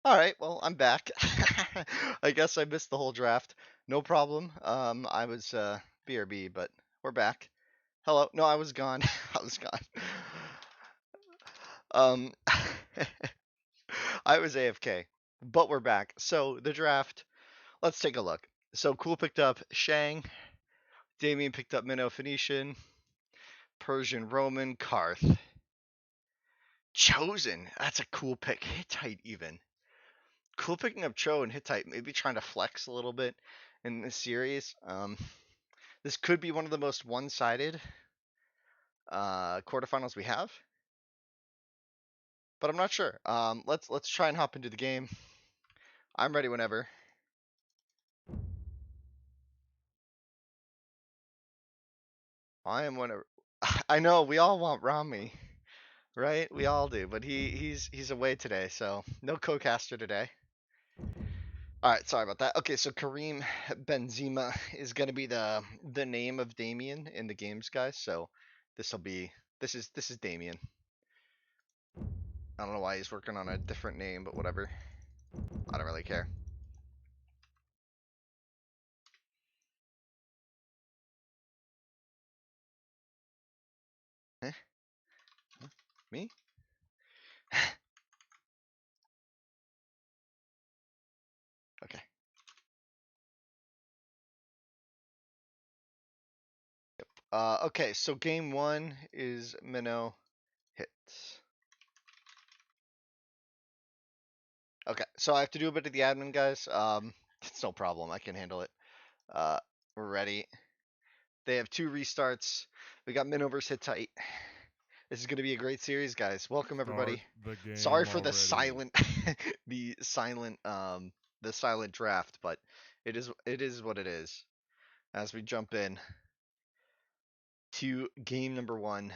All right, well, I'm back. I guess I missed the whole draft. No problem. I was BRB, but we're back. Hello. No, I was gone. I was gone. Um, I was AFK, but we're back. So the draft. Let's take a look. So Cool picked up Shang. Damian picked up Minnow Phoenician, Persian Roman, Karth. Chosen. That's a cool pick. Hittite even. Cool picking up Cho and Hittite, maybe trying to flex a little bit in this series. This could be one of the most one-sided quarterfinals we have, but I'm not sure. Let's try and hop into the game. I'm ready whenever. I am whenever. I know we all want Rami, right? We all do, but he's away today, so no co-caster today. All right, sorry about that. Okay, so Kareem Benzema is gonna be the name of Damian in the games, guys. So this will be this is Damian. I don't know why he's working on a different name, but whatever. I don't really care. Eh? Me? Okay. Okay, so game one is Minnow hits. Okay, so I have to do a bit of the admin, guys. It's no problem. I can handle it. Uh, we're ready. They have two restarts. We got Minnow versus Hittite. This is gonna be a great series, guys. Welcome Start everybody. the Sorry game for the already. silent, the silent, the silent draft, but it is what it is. As we jump in to game number one,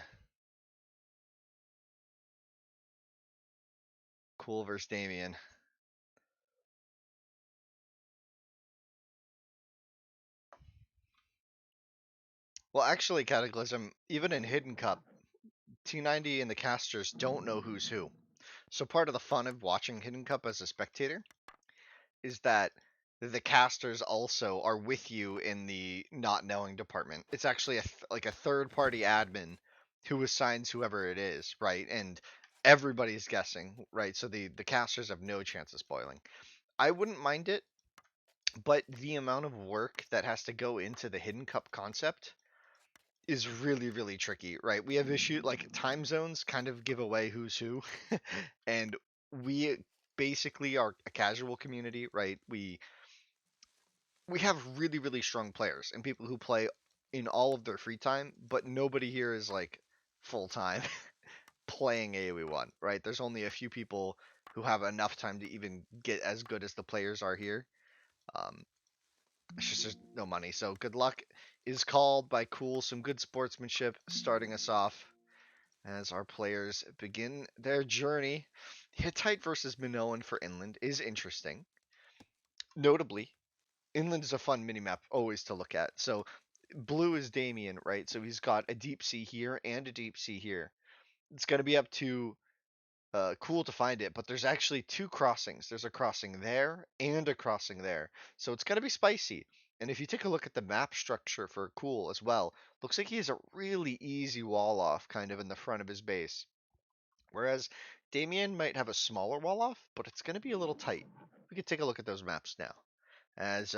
Cool versus Damian. Well, actually, Cataclysm, even in Hidden Cup, T90 and the casters don't know who's who. So part of the fun of watching Hidden Cup as a spectator is that the casters also are with you in the not knowing department. It's actually like a third party admin who assigns whoever it is, right? And everybody's guessing, right? So the casters have no chance of spoiling. I wouldn't mind it, but the amount of work that has to go into the Hidden Cup concept is really really tricky, right? We have issue like time zones kind of give away who's who, and we basically are a casual community, right? We have really really strong players and people who play in all of their free time, but nobody here is like full time playing AoE1, right? There's only a few people who have enough time to even get as good as the players are here. Um, it's just there's no money. So good luck is called by Cool. Some good sportsmanship starting us off as our players begin their journey. Hittite versus Minoan for Inland is interesting. Notably, Inland is a fun minimap always to look at. So blue is Damian, right? So he's got a deep sea here and a deep sea here. It's going to be up to Cool to find it, but there's actually two crossings. There's a crossing there and a crossing there. So it's going to be spicy. And if you take a look at the map structure for Cool as well, looks like he has a really easy wall off kind of in the front of his base. Whereas Damien might have a smaller wall off, but it's going to be a little tight. We could take a look at those maps now. As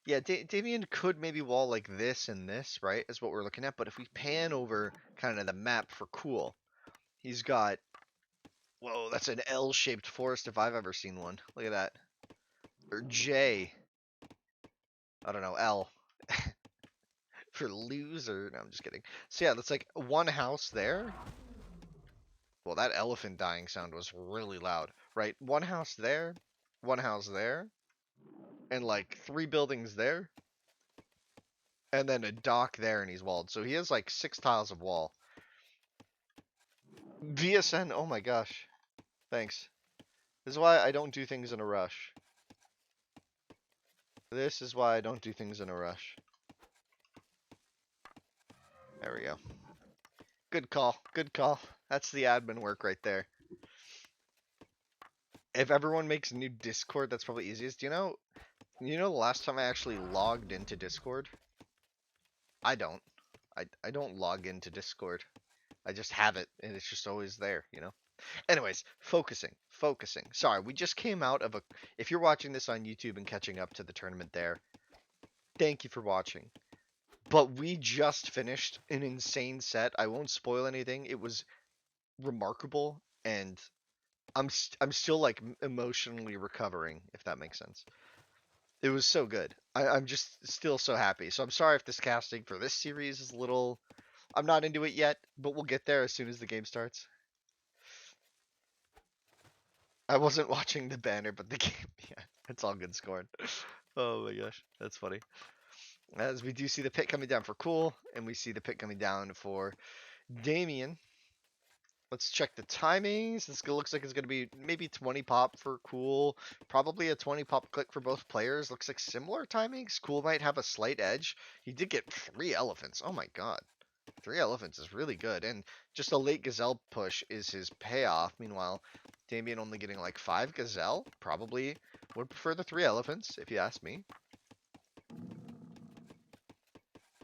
yeah, Damien could maybe wall like this and this, right? Is what we're looking at. But if we pan over kind of the map for Cool, he's got, whoa, that's an L-shaped forest if I've ever seen one. Look at that. Or J. I don't know, L. For loser. No, I'm just kidding. So yeah, that's like one house there. Well, that elephant dying sound was really loud, right? One house there, one house there, and like three buildings there, and then a dock there, and he's walled. So he has like 6 tiles of wall. VSN, oh my gosh. Thanks. This is why I don't do things in a rush. This is why I don't do things in a rush. There we go. Good call. Good call. That's the admin work right there. If everyone makes a new Discord, that's probably easiest. You know the last time I actually logged into Discord? I don't. I don't log into Discord. I just have it, and it's just always there. Anyways, focusing. Sorry, we just came out of a. If you're watching this on YouTube and catching up to the tournament there, thank you for watching. But we just finished an insane set. I won't spoil anything. It was remarkable, and I'm still like emotionally recovering, if that makes sense. It was so good. I'm just still so happy. So I'm sorry if this casting for this series is a little. I'm not into it yet, but we'll get there as soon as the game starts. I wasn't watching the banner, but the game. Yeah, it's all good scoring. Oh my gosh, that's funny. As we do see the pit coming down for CooL, and we see the pit coming down for Damian. Let's check the timings. This looks like it's going to be maybe 20 pop for CooL. Probably a 20 pop click for both players. Looks like similar timings. CooL might have a slight edge. He did get 3 elephants. Oh my god. 3 elephants is really good. And just a late gazelle push is his payoff. Meanwhile, Damian only getting like 5 gazelle. Probably would prefer the 3 elephants, if you ask me.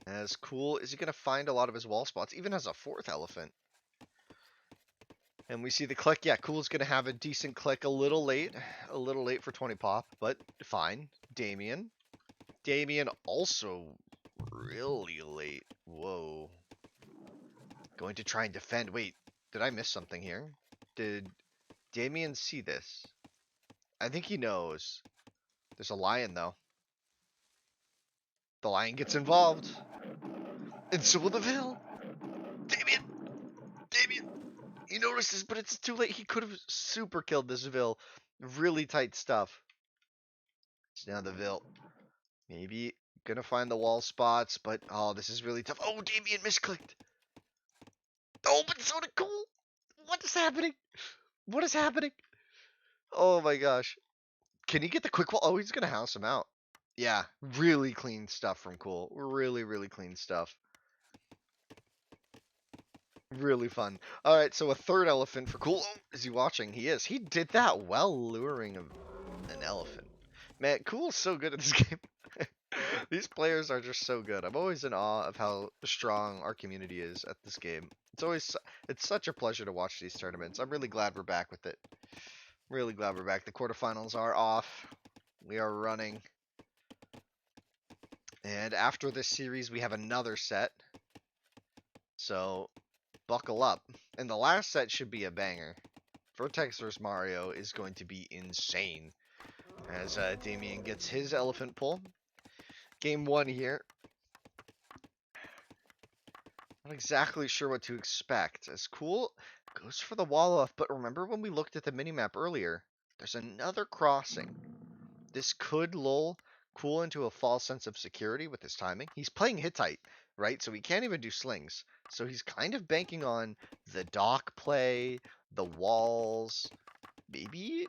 As CooL, is he going to find a lot of his wall spots? Even as a 4th elephant. And we see the click. Yeah, CooL's going to have a decent click. A little late for 20 pop, but fine. Damian also really late. Whoa. Going to try and defend. Wait, did I miss something here? Did Damian see this? I think he knows. There's a lion, though. The lion gets involved. And so will the Vil. Damian! Damian! He notices, but it's too late. He could have super killed this Vil. Really tight stuff. So now the Vil. Maybe gonna find the wall spots, but oh, this is really tough. Oh, Damian misclicked. Oh, but so did CooL. What is happening? What is happening? Oh my gosh. Can he get the quick wall? Oh, he's gonna house him out. Yeah, really clean stuff from CooL. Really, really clean stuff. Really fun. All right, so a 3rd elephant for CooL. Oh, is he watching? He is. He did that well, luring an elephant. Man, CooL's so good at this game. These players are just so good. I'm always in awe of how strong our community is at this game. It's such a pleasure to watch these tournaments. I'm really glad we're back with it. Really glad we're back. The quarterfinals are off. We are running. And after this series, we have another set. So, buckle up. And the last set should be a banger. Vertex vs. Mario is going to be insane. As Damian gets his elephant pull. Game 1 here. Not exactly sure what to expect. As CooL goes for the wall off, but remember when we looked at the minimap earlier? There's another crossing. This could lull CooL into a false sense of security with his timing. He's playing Hittite, right? So he can't even do slings. So he's kind of banking on the dock play, the walls. Maybe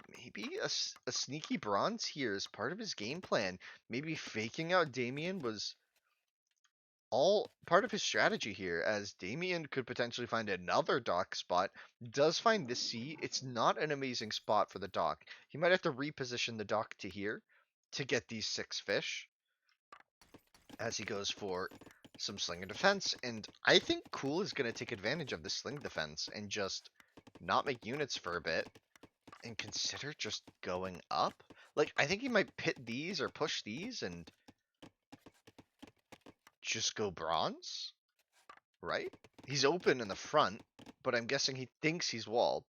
a sneaky bronze here is part of his game plan. Maybe faking out Damian was all part of his strategy here, as Damian could potentially find another dock spot. Does find this C. It's not an amazing spot for the dock. He might have to reposition the dock to here to get these 6 fish as he goes for some slinger defense. And I think CooL is going to take advantage of the sling defense and just not make units for a bit and consider just going up. Like, I think he might pit these or push these and just go bronze, right? He's open in the front, but I'm guessing he thinks he's walled.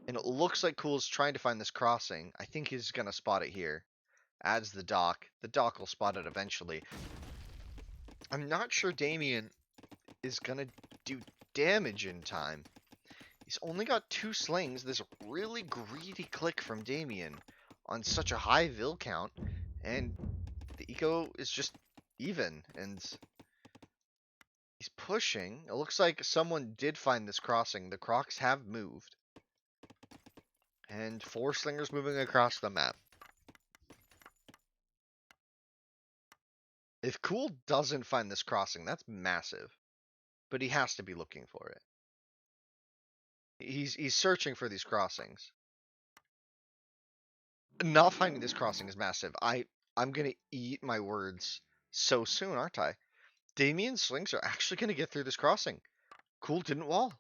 And it looks like CooL's trying to find this crossing. I think he's going to spot it here. Adds the dock. The dock will spot it eventually. I'm not sure Damian is going to do damage in time. He's only got 2 slings. This really greedy click from Damian on such a high Vil count. And the eco is just even. And he's pushing. It looks like someone did find this crossing. The Crocs have moved. And 4 slingers moving across the map. If CooL doesn't find this crossing, that's massive. But he has to be looking for it. He's searching for these crossings. Not finding this crossing is massive. I'm gonna eat my words so soon, aren't I? Damian's slings are actually gonna get through this crossing. CooL didn't wall.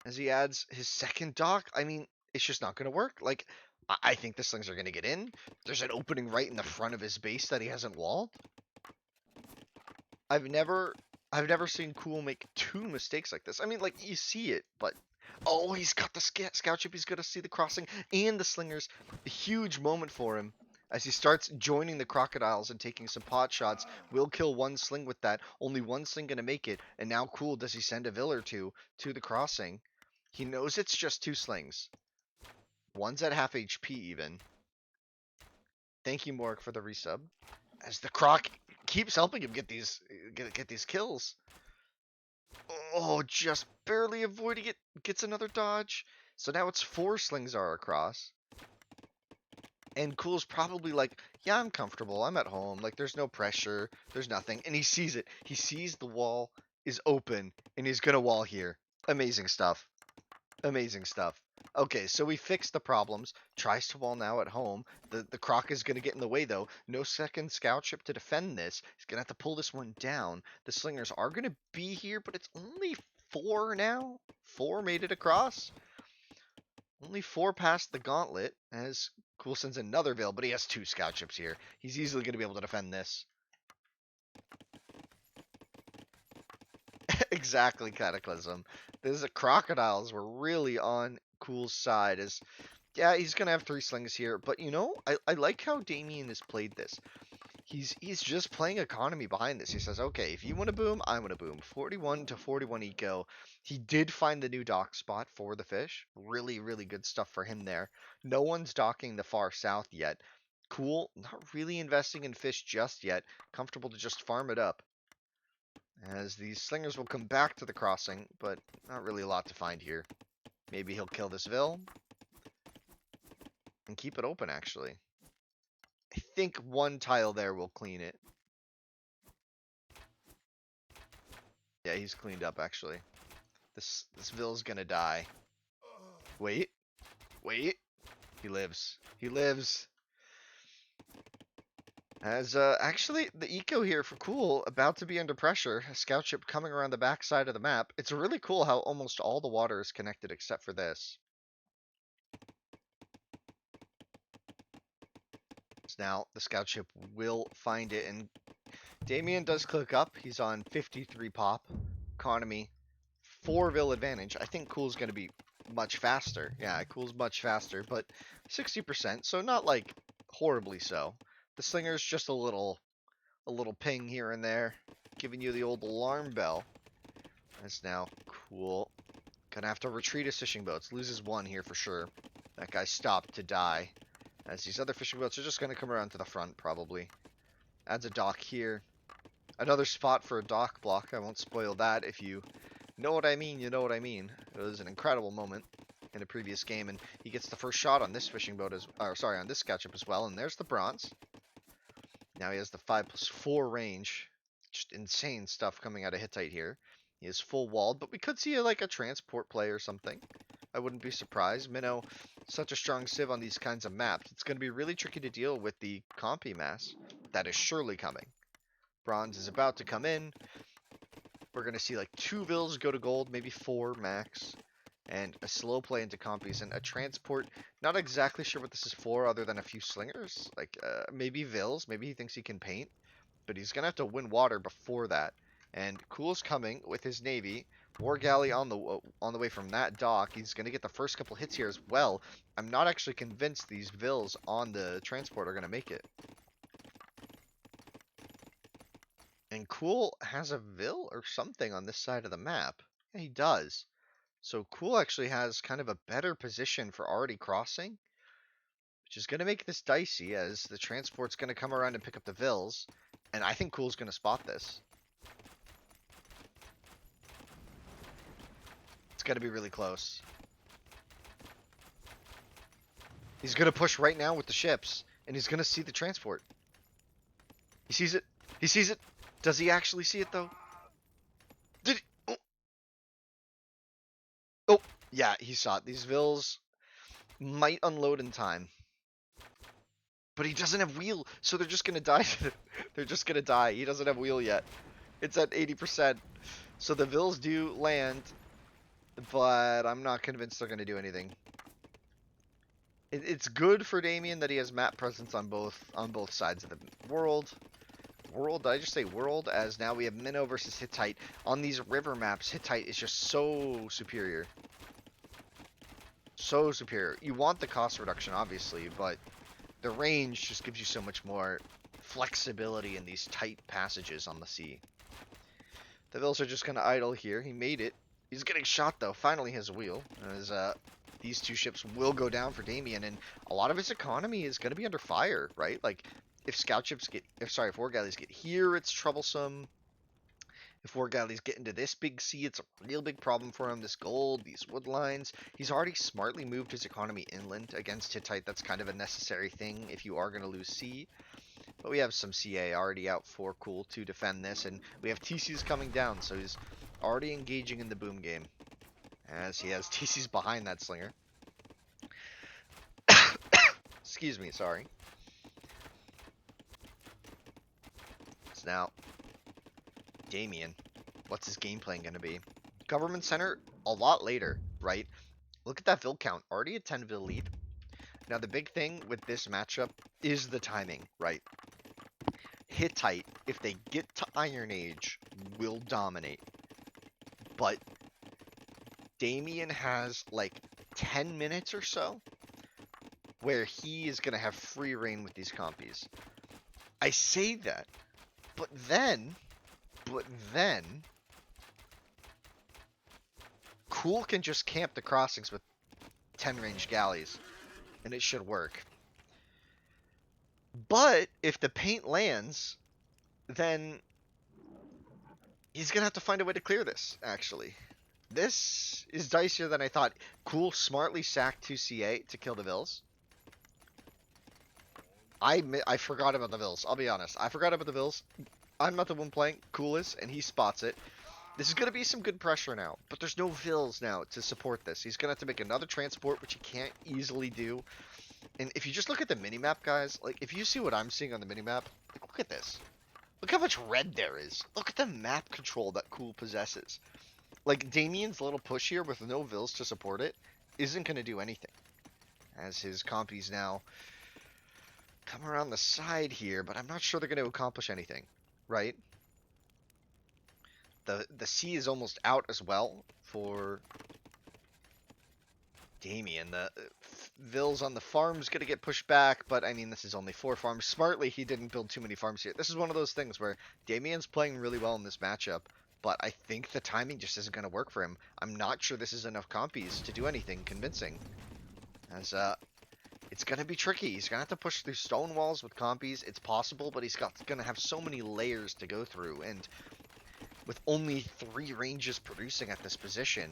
As he adds his second dock, I mean, it's just not gonna work. Like, I think the slings are gonna get in. There's an opening right in the front of his base that he hasn't walled. I've never I've never seen CooL make two mistakes like this. I mean, like, you see it, but oh, he's got the scout ship. He's gonna see the crossing and the slingers. A huge moment for him as he starts joining the crocodiles and taking some pot shots. Will kill one sling with that. Only one sling gonna make it. And now CooL, does he send a vill or two to the crossing? He knows it's just two slings. One's at half HP even. Thank you, Morg, for the resub. As the croc keeps helping him get these kills. Oh, just barely avoiding it. Gets another dodge. So now it's 4 slings are across. And CooL's probably like, yeah, I'm comfortable. I'm at home. Like, there's no pressure. There's nothing. And he sees it. He sees the wall is open. And he's going to wall here. Amazing stuff. Amazing stuff. Okay, so we fixed the problems. Tries to wall now at home. The croc is going to get in the way, though. No second scout ship to defend this. He's going to have to pull this one down. The slingers are going to be here, but it's only 4 now. 4 made it across. Only 4 past the gauntlet, as CooL sends another veil, but he has 2 scout ships here. He's easily going to be able to defend this. Exactly, Cataclysm. The crocodiles were really on CooL's side, as yeah, he's gonna have 3 slings here, but you know, I like how Damian has played this. He's just playing economy behind this. He says, okay, if you want to boom, I want to boom. 41 to 41 eco. He did find the new dock spot for the fish. Really, really good stuff for him there. No one's docking the far south yet. CooL, not really investing in fish just yet. Comfortable to just farm it up. As these slingers will come back to the crossing, but not really a lot to find here. Maybe he'll kill this Vil and keep it open, actually. I think one tile there will clean it. Yeah, he's cleaned up, actually. This Vil's gonna die. Wait. Wait. He lives. He lives. As, actually, the eco here for CooL about to be under pressure. A scout ship coming around the back side of the map. It's really cool how almost all the water is connected except for this. Now, the scout ship will find it, and Damian does click up. He's on 53 pop. Economy. 4 Vil advantage. I think CooL's going to be much faster. Yeah, CooL's much faster, but 60%, so not like horribly so. The slinger's just a little ping here and there, giving you the old alarm bell. That's now CooL. Gonna have to retreat his fishing boats. Loses 1 here for sure. That guy stopped to die. As these other fishing boats are just gonna come around to the front, probably. Adds a dock here. Another spot for a dock block. I won't spoil that. If you know what I mean, you know what I mean. It was an incredible moment in a previous game, and he gets the first shot on this fishing boat on this scout ship as well. And there's the bronze. Now he has the 5+4 range. Just insane stuff coming out of Hittite here. He is full walled, but we could see like a transport play or something. I wouldn't be surprised. Minnow, such a strong civ on these kinds of maps. It's going to be really tricky to deal with the compy mass. That is surely coming. Bronze is about to come in. We're going to see like 2 Vils go to gold, maybe 4 max. And a slow play into compies and a transport. Not exactly sure what this is for other than a few slingers. Like maybe Vils. Maybe he thinks he can paint. But he's going to have to win water before that. And CooL's coming with his navy. War galley on the way from that dock. He's going to get the first couple hits here as well. I'm not actually convinced these Vils on the transport are going to make it. And CooL has a Vil or something on this side of the map. Yeah, he does. So CooL actually has kind of a better position for already crossing, which is going to make this dicey as the transport's going to come around and pick up the Vils. And I think CooL's going to spot this. It's going to be really close. He's going to push right now with the ships, and he's going to see the transport. He sees it. He sees it. Does he actually see it, though? Did he? Oh. Oh, yeah, he saw it. These Vils Might unload in time. But he doesn't have wheel, so they're just gonna die. They're just gonna die. He doesn't have wheel yet. It's at 80%. So the Vills do land, but I'm not convinced they're gonna do anything. It's good for Damian that he has map presence on both sides of the world. Did I just say world? As now we have Minnow versus Hittite. On these river maps, Hittite is just so superior. So superior. You want the cost reduction, obviously, but the range just gives you so much more flexibility in these tight passages on the sea. The Vills are just going to idle here. He made it. He's getting shot, though. Finally has a wheel. As these two ships will go down for Damian, and a lot of his economy is going to be under fire, right? Like, if scout ships get... if war galleys get here, it's troublesome. If war galleys get into this big sea, it's a real big problem for him. This gold, these wood lines. He's already smartly moved his economy inland against Hittite. That's kind of a necessary thing if you are going to lose sea. But we have some CA already out for CooL to defend this, and we have TCs coming down, so he's already engaging in the boom game. As he has TCs behind that slinger. Excuse me, sorry. So now, Damian, what's his game plan going to be? Government Center, a lot later, right? Look at that Vil count, already a 10 Vil lead. Now the big thing with this matchup is the timing, right? Hittite, if they get to Iron Age, will dominate. But Damian has like 10 minutes or so where he is going to have free reign with these compies. I say that, but then, CooL can just camp the crossings with 10 range galleys, and it should work. But if the paint lands, then he's going to have to find a way to clear this, actually. This is dicier than I thought. CooL smartly sacked 2 CA to kill the Vills. I forgot about the Vills, I'll be honest. I forgot about the Vills. I'm not the one playing, CooL is, and he spots it. This is going to be some good pressure now, but there's no Vills now to support this. He's going to have to make another transport, which he can't easily do. And if you just look at the minimap, guys, like, if you see what I'm seeing on the minimap, like, look at this. Look how much red there is. Look at the map control that CooL possesses. Like, Damian's little push here with no Vills to support it isn't going to do anything. As his compies now come around the side here, but I'm not sure they're going to accomplish anything, right? The sea is almost out as well for Damian. The Vills on the farm's going to get pushed back, but I mean, this is only 4 farms. Smartly, he didn't build too many farms here. This is one of those things where Damian's playing really well in this matchup, but I think the timing just isn't going to work for him. I'm not sure this is enough compies to do anything convincing. As, it's going to be tricky. He's going to have to push through stone walls with compies. It's possible, but he's going to have so many layers to go through, and with only 3 ranges producing at this position,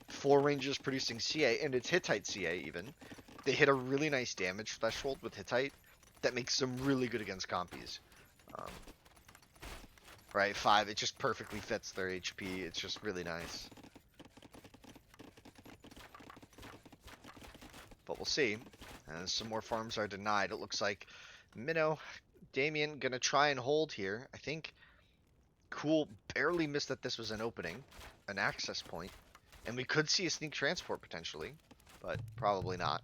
4 ranges producing CA, and it's Hittite CA even, they hit a really nice damage threshold with Hittite that makes them really good against compies. Right, 5, it just perfectly fits their HP. It's just really nice. But we'll see. As some more farms are denied, it looks like Minnow, Damian gonna try and hold here. I think CooL barely missed that this was an opening, an access point, and we could see a sneak transport potentially, but probably not,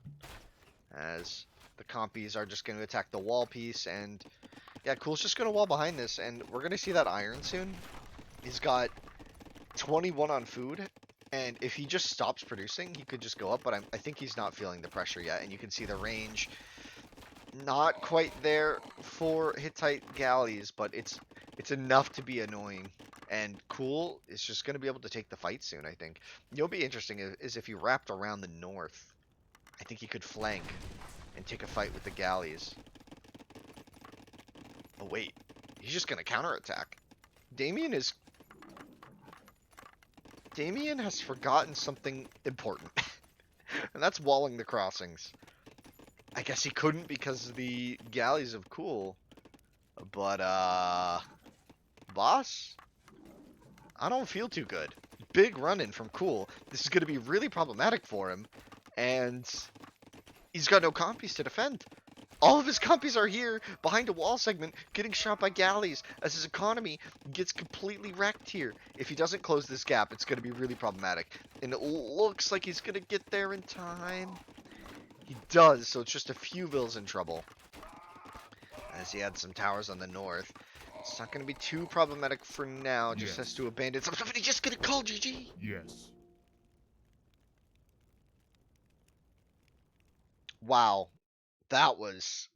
as the compies are just going to attack the wall piece, and yeah, CooL's just going to wall behind this, and we're going to see that iron soon. He's got 21 on food, and if he just stops producing, he could just go up, but I think he's not feeling the pressure yet, and you can see the range not quite there for Hittite galleys, but it's enough to be annoying. And CooL is just going to be able to take the fight soon, I think. You'll be interesting is if he wrapped around the north. I think he could flank and take a fight with the galleys. Oh, wait. He's just going to counterattack. Damian has forgotten something important. And that's walling the crossings. I guess he couldn't because of the galleys of CooL. But, boss? I don't feel too good. Big run-in from CooL. This is going to be really problematic for him, And he's got no compies to defend. All of his compies are here, behind a wall segment, getting shot by galleys, as his economy gets completely wrecked here. If he doesn't close this gap, it's going to be really problematic. And it looks like he's going to get there in time. He does, so it's just a few vills in trouble. As he had some towers on the north. It's not going to be too problematic for now. Just has to abandon some stuff, and he's just going to call GG. Yes. Wow. That was...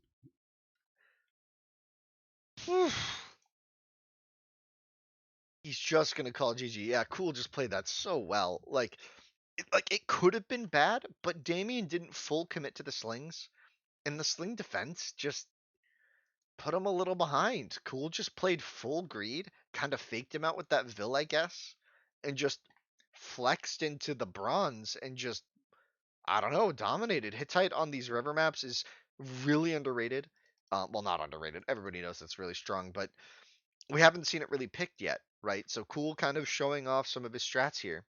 He's just going to call GG. Yeah, CooL just played that so well. It could have been bad, but Damian didn't full commit to the slings, and the sling defense just put him a little behind. CooL just played full greed, kind of faked him out with that Vill, I guess, and just flexed into the bronze and just, I don't know, dominated. Hittite on these river maps is really underrated. Well, not underrated. Everybody knows it's really strong, but we haven't seen it really picked yet, right? So CooL kind of showing off some of his strats here.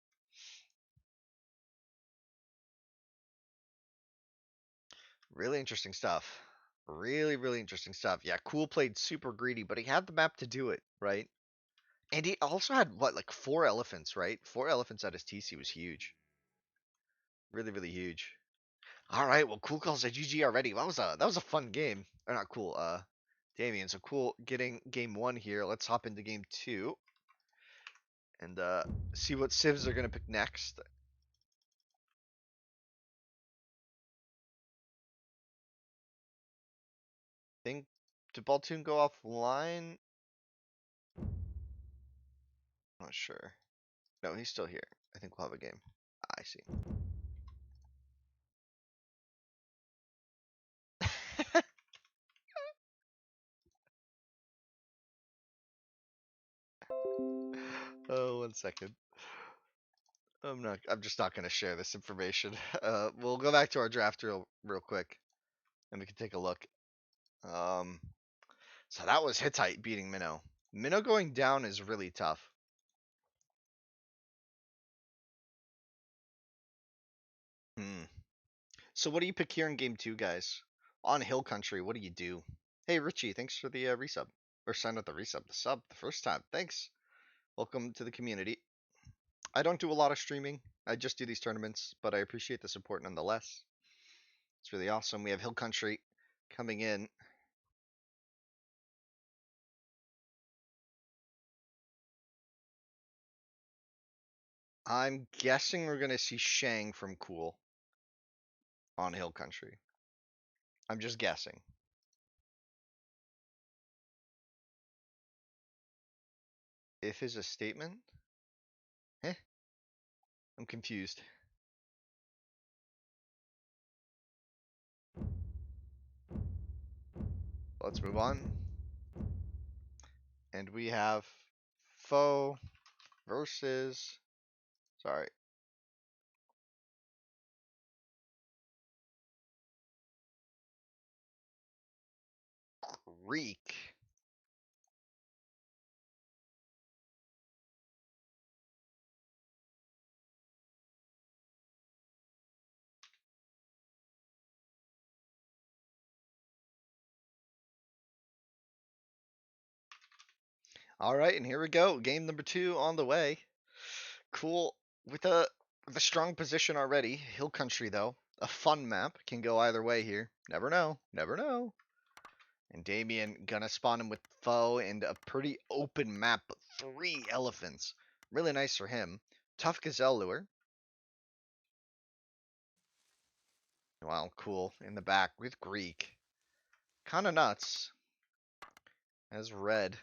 Really interesting stuff. Really, really interesting stuff. Yeah, CooL played super greedy, but he had the map to do it, right? And he also had what, like 4 elephants, right? 4 elephants at his TC was huge. Really, really huge. All right, well, CooL calls a GG already. That was a fun game. Or not cool. Damian. So CooL getting game 1 here. Let's hop into game 2 and see what civs they're gonna pick next. Think did Baltoon go offline? Not sure. No, he's still here. I think we'll have a game. I see. Oh, 1 second. I'm just not gonna share this information. We'll go back to our draft real quick, and we can take a look. Um, so that was Hittite beating Minnow. Minnow going down is really tough. Hmm. So what do you pick here in game 2, guys? On Hill Country, what do you do? Hey, Richie, thanks for the resub. Or sign up the resub. The sub, the first time. Thanks. Welcome to the community. I don't do a lot of streaming. I just do these tournaments, but I appreciate the support nonetheless. It's really awesome. We have Hill Country coming in. I'm guessing we're going to see Shang from CooL on Hill Country. I'm just guessing. If is a statement? Eh? I'm confused. Let's move on. And we have Foe versus... Sorry. Greek. All right, and here we go. Game number 2 on the way. CooL with a strong position already. Hill Country though, a fun map, can go either way here. Never know. Never know. And Damian gonna spawn him with Foe and a pretty open map, but 3 elephants. Really nice for him. Tough gazelle lure. Wow, cool. In the back with Greek. Kinda nuts. As red.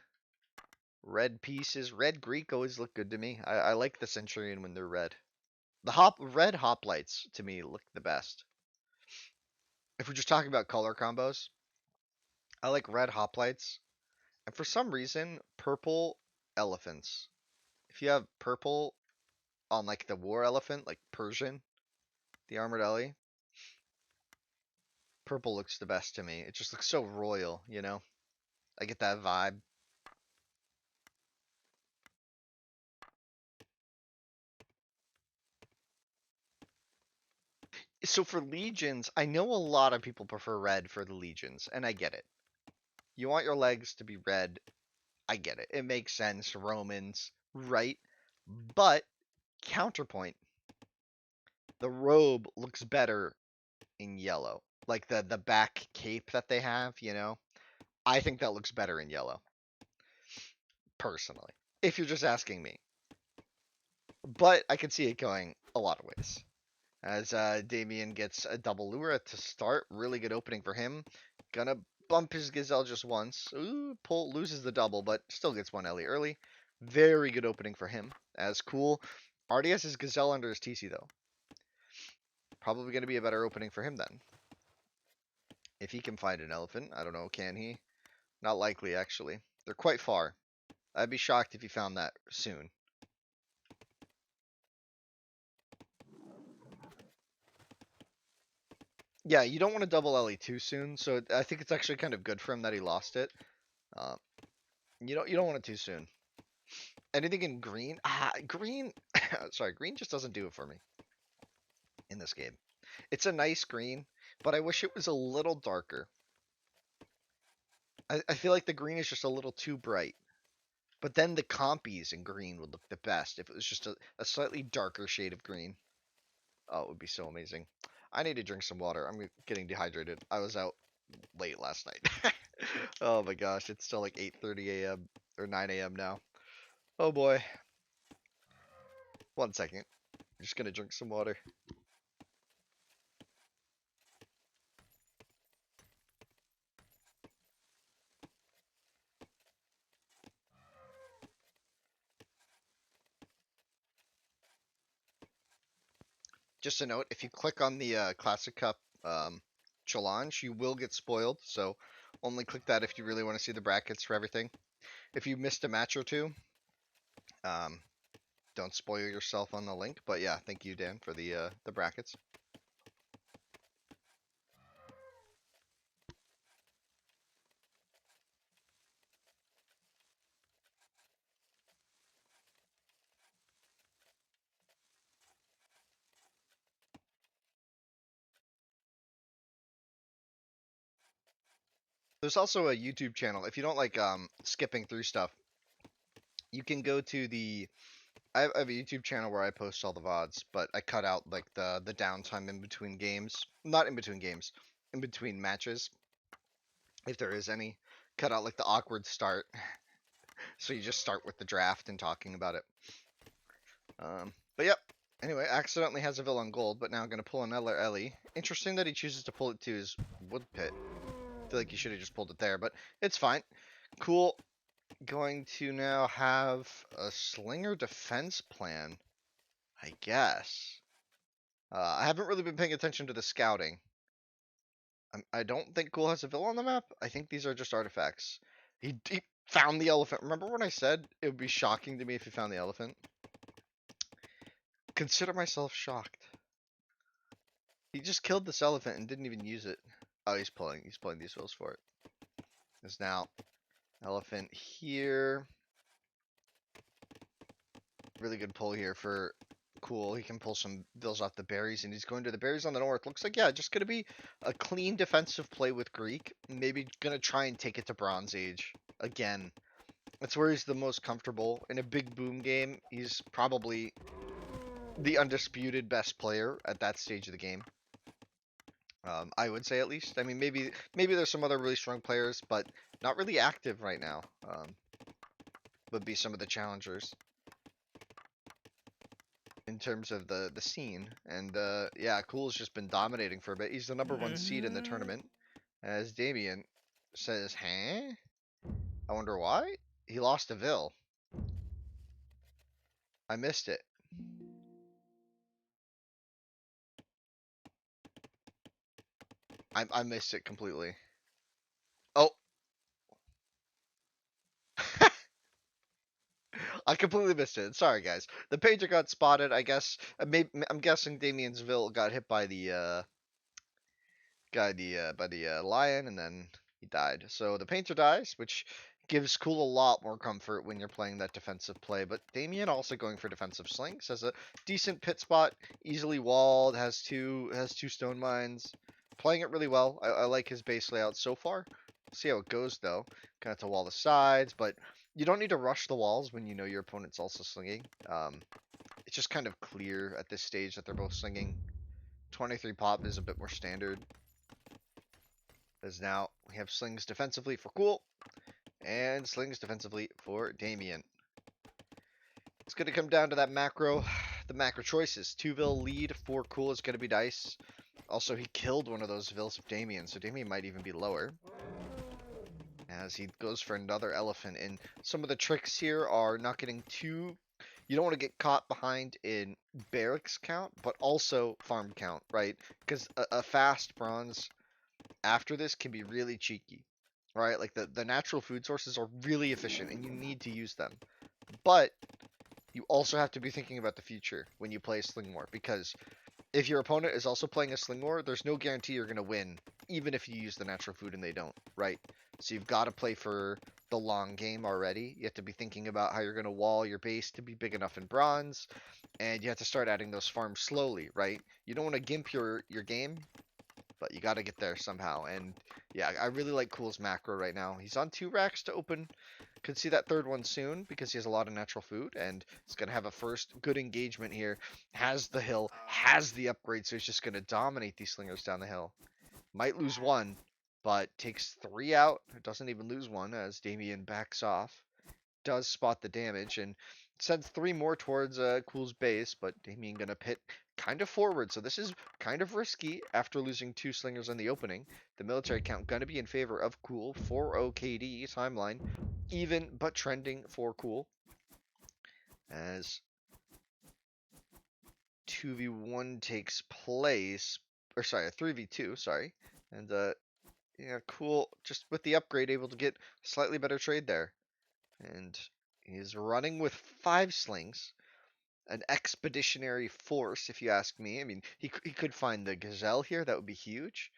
Red pieces. Red Greek always look good to me. I like the Centurion when they're red. The red hoplites to me look the best. If we're just talking about color combos, I like red hoplites. And for some reason, purple elephants. If you have purple on like the war elephant, like Persian, the armored ellie, purple looks the best to me. It just looks so royal, you know? I get that vibe. So for legions, I know a lot of people prefer red for the legions, and I get it. You want your legs to be red. I get it. It makes sense. Romans, right? But counterpoint, the robe looks better in yellow. Like the back cape that they have, you know? I think that looks better in yellow, personally. If you're just asking me. But I can see it going a lot of ways. As Damian gets a double lure to start. Really good opening for him. Gonna bump his gazelle just once. Ooh, loses the double, but still gets one Ellie early. Very good opening for him. As CooL. Already has his gazelle under his TC though. Probably gonna be a better opening for him then. If he can find an elephant. I don't know, can he? Not likely actually. They're quite far. I'd be shocked if he found that soon. Yeah, you don't want to double Ellie too soon, so I think it's actually kind of good for him that he lost it. Uh, you don't want it too soon. Anything in green? Green. Sorry, green just doesn't do it for me in this game. It's a nice green, but I wish it was a little darker. I feel like the green is just a little too bright. But then the compies in green would look the best if it was just a slightly darker shade of green. Oh, it would be so amazing. I need to drink some water. I'm getting dehydrated. I was out late last night. Oh my gosh, it's still like 8:30 a.m. or 9 a.m. now. Oh boy. 1 second. I'm just gonna drink some water. Just a note, if you click on the Classic Cup challenge, you will get spoiled. So only click that if you really want to see the brackets for everything. If you missed a match or two, um, don't spoil yourself on the link. But yeah, thank you, Dan, for the brackets. There's also a YouTube channel. If you don't like skipping through stuff, you can go to the I have a YouTube channel where I post all the VODs, but I cut out like the downtime in between games. Not in between games, in between matches, if there is any. Cut out like the awkward start. So you just start with the draft and talking about it. But yep. Anyway, accidentally has a villain gold, but now gonna pull another Ellie. Interesting that he chooses to pull it to his wood pit. I feel like he should have just pulled it there, but it's fine. CooL. Going to now have a slinger defense plan, I guess. I haven't really been paying attention to the scouting. I don't think CooL has a villa on the map. I think these are just artifacts. He found the elephant. Remember when I said it would be shocking to me if he found the elephant? Consider myself shocked. He just killed this elephant and didn't even use it. Oh, he's pulling. He's pulling these vills for it. There's now elephant here. Really good pull here for CooL. He can pull some vills off the berries, and he's going to the berries on the north. Looks like, yeah, just going to be a clean defensive play with Greek. Maybe going to try and take it to Bronze Age again. That's where he's the most comfortable. In a big boom game, he's probably the undisputed best player at that stage of the game. I would say at least. I mean, maybe there's some other really strong players, but not really active right now. Would be some of the challengers in terms of the scene. And yeah, CooL's just been dominating for a bit. He's the #1 seed in the tournament. As Damian says, huh? I wonder why? He lost a Vill. I missed it. I missed it completely. Oh. I completely missed it. Sorry, guys. The pager got spotted. I guess. I'm guessing Damian's Vill got hit by the lion, and then he died. So the painter dies, which Gives CooL a lot more comfort when you're playing that defensive play, but Damian also going for defensive slings, has a decent pit spot, easily walled, has two stone mines, playing it really well. I like his base layout so far. See how it goes though. Gonna have to wall the sides, but you don't need to rush the walls when you know your opponent's also slinging. It's just kind of clear at this stage that they're both slinging. 23 pop is a bit more standard, as now we have slings defensively for CooL and slings defensively for Damian. It's going to come down to that macro, the macro choices. 2-vil lead for CooL is going to be dice. Also, he killed one of those vils of Damian, so Damian might even be lower. As he goes for another elephant. And some of the tricks here are not getting too... You don't want to get caught behind in barracks count, but also farm count, right? Because a fast bronze after this can be really cheeky, right? Like the natural food sources are really efficient, and you need to use them. But you also have to be thinking about the future when you play Sling War, because if your opponent is also playing a Sling War, there's no guarantee you're going to win, even if you use the natural food and they don't, right? So you've got to play for the long game already. You have to be thinking about how you're going to wall your base to be big enough in bronze, and you have to start adding those farms slowly, right? You don't want to gimp your game, but you got to get there somehow. And yeah, I really like CooL's macro right now. He's on 2 racks to open. Could see that third one soon because he has a lot of natural food, and he's going to have a first good engagement here. Has the hill, has the upgrade, so he's just going to dominate these slingers down the hill. Might lose one, but takes 3 out. Doesn't even lose one as Damian backs off. Does spot the damage and sends 3 more towards CooL's base, but Damian going to pit kind of forward. So this is kind of risky after losing 2 slingers in the opening. The military count going to be in favor of CooL. 4-0 KD timeline. Even but trending for CooL. As 2v1 takes place. Or sorry, a 3v2, sorry. And yeah, CooL just with the upgrade able to get slightly better trade there. And he's running with 5 slings. An expeditionary force, if you ask me. I mean, he could find the gazelle here. That would be huge.